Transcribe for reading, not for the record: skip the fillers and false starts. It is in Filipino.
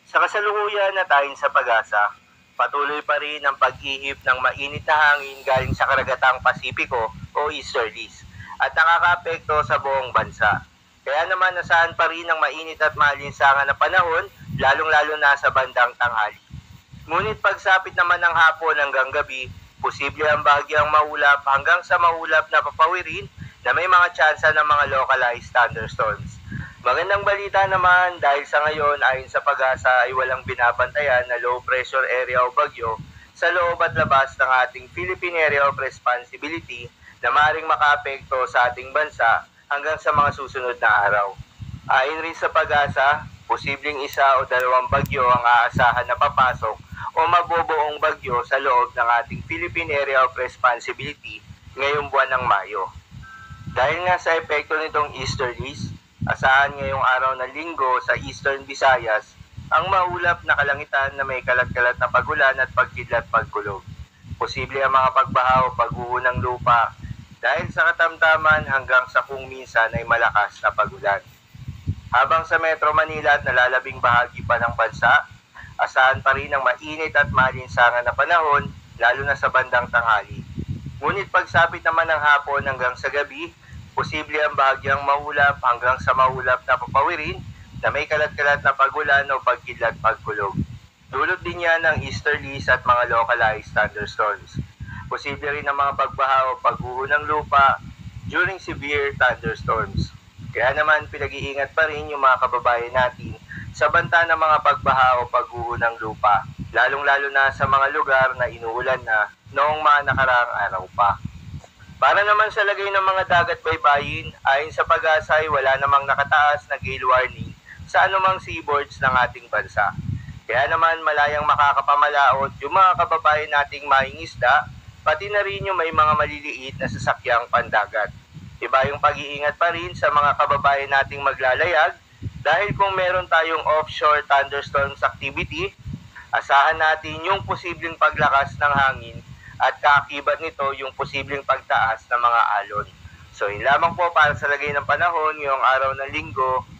Sa kasalukuyan na tayo sa pag-asa, patuloy pa rin ang pag-ihip ng mainit na hangin galing sa karagatang Pasipiko o easterlies at nakakaapekto sa buong bansa. Kaya naman nasaan pa rin ang mainit at maalinsangan na panahon, lalong-lalo na sa bandang tanghali. Ngunit pagsapit naman ng hapon hanggang gabi, posible ang bahagyang maulap hanggang sa maulap na papawirin na may mga tsansa ng mga localized thunderstorms. Magandang balita naman dahil sa ngayon ayon sa pag-asa ay walang binabantayan na low pressure area o bagyo sa loob at labas ng ating Philippine Area of Responsibility na maaaring makaapekto sa ating bansa hanggang sa mga susunod na araw. Ayon rin sa pag-asa, posibleng isa o dalawang bagyo ang aasahan na papasok o mabubuong bagyo sa loob ng ating Philippine Area of Responsibility ngayong buwan ng Mayo. Dahil nga sa epekto nitong easterlies, asahan ngayong araw ng linggo sa Eastern Visayas ang maulap na kalangitan na may kalat-kalat na pagulan at pagkidlat-pagkulog. Posible ang mga pagbaha o pagguho ng lupa dahil sa katamtaman hanggang sa kung minsan ay malakas na pagulan. Habang sa Metro Manila at nalalabing bahagi pa ng bansa, asahan pa rin ang mainit at malinsangan na panahon lalo na sa bandang tanghali. Ngunit pagsapit naman ng hapon hanggang sa gabi, posible ang bahagyang maulap hanggang sa maulap na papawirin na may kalat-kalat na pagulan o pagkidlat-pagkulog. Dulot din yan ng easterlies at mga localized thunderstorms. Posible rin ang mga pagbaha o pagguho ng lupa during severe thunderstorms. Kaya naman pinag-iingat pa rin yung mga kababayan natin sa banta ng mga pagbaha o pagguho ng lupa, lalong-lalo na sa mga lugar na inuulan na noong mga nakaraang araw pa. Para naman sa lagay ng mga dagat baybayin, ayon sa pag-asa ay wala namang nakataas na gale warning sa anumang seaboards ng ating bansa. Kaya naman malayang makakapamalaot yung mga kababayan nating mangingisda, pati na rin yung may mga maliliit na sasakyang pandagat. Iba yung pag-iingat pa rin sa mga kababayan nating maglalayag dahil kung meron tayong offshore thunderstorms activity, asahan natin yung posibleng paglakas ng hangin at kaakibat nito yung posibleng pagtaas ng mga alon. So yun lamang po para sa lagay ng panahon ngayong araw ng linggo.